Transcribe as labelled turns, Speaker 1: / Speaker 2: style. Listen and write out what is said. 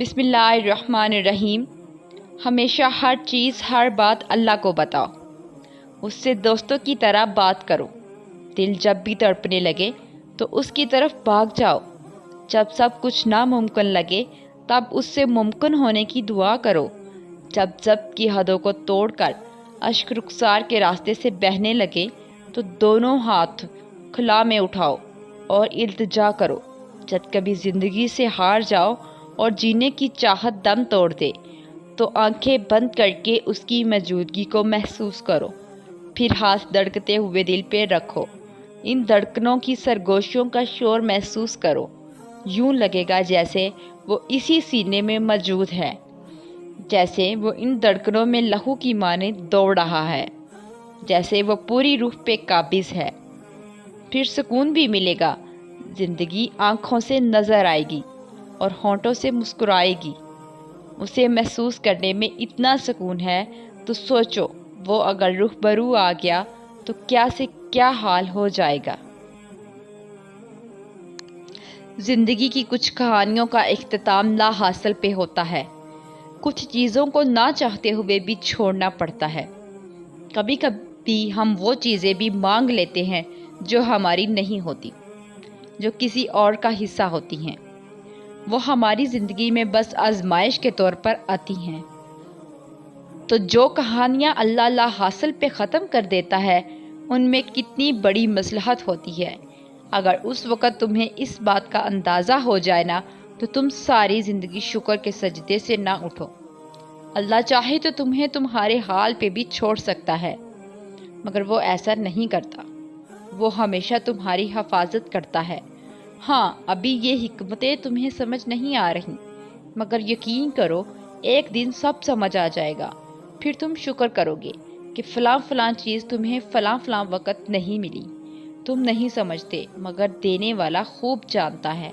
Speaker 1: بسم اللہ الرحمن الرحیم۔ ہمیشہ ہر چیز ہر بات اللہ کو بتاؤ، اس سے دوستوں کی طرح بات کرو۔ دل جب بھی تڑپنے لگے تو اس کی طرف بھاگ جاؤ۔ جب سب کچھ ناممکن لگے تب اس سے ممکن ہونے کی دعا کرو۔ جب ضبط کی حدوں کو توڑ کر اشک رخسار کے راستے سے بہنے لگے تو دونوں ہاتھ کھلا میں اٹھاؤ اور التجا کرو۔ جب کبھی زندگی سے ہار جاؤ اور جینے کی چاہت دم توڑ دے تو آنکھیں بند کر کے اس کی موجودگی کو محسوس کرو، پھر ہاتھ دھڑکتے ہوئے دل پہ رکھو۔ ان دھڑکنوں کی سرگوشیوں کا شور محسوس کرو، یوں لگے گا جیسے وہ اسی سینے میں موجود ہے، جیسے وہ ان دھڑکنوں میں لہو کی مانند دوڑ رہا ہے، جیسے وہ پوری روح پہ قابض ہے۔ پھر سکون بھی ملے گا، زندگی آنکھوں سے نظر آئے گی اور ہونٹوں سے مسکرائے گی۔ اسے محسوس کرنے میں اتنا سکون ہے تو سوچو وہ اگر روبرو آ گیا تو کیا سے کیا حال ہو جائے گا۔ زندگی کی کچھ کہانیوں کا اختتام لا حاصل پہ ہوتا ہے، کچھ چیزوں کو نہ چاہتے ہوئے بھی چھوڑنا پڑتا ہے۔ کبھی کبھی ہم وہ چیزیں بھی مانگ لیتے ہیں جو ہماری نہیں ہوتی، جو کسی اور کا حصہ ہوتی ہیں۔ وہ ہماری زندگی میں بس آزمائش کے طور پر آتی ہیں۔ تو جو کہانیاں اللہ لا حاصل پہ ختم کر دیتا ہے ان میں کتنی بڑی مصلحت ہوتی ہے۔ اگر اس وقت تمہیں اس بات کا اندازہ ہو جائے نا تو تم ساری زندگی شکر کے سجدے سے نہ اٹھو۔ اللہ چاہے تو تمہیں تمہارے حال پہ بھی چھوڑ سکتا ہے، مگر وہ ایسا نہیں کرتا۔ وہ ہمیشہ تمہاری حفاظت کرتا ہے۔ ہاں، ابھی یہ حکمتیں تمہیں سمجھ نہیں آ رہی، مگر یقین کرو ایک دن سب سمجھ آ جائے گا۔ پھر تم شکر کرو گے کہ فلاں چیز تمہیں فلاں وقت نہیں ملی۔ تم نہیں سمجھتے، مگر دینے والا خوب جانتا ہے۔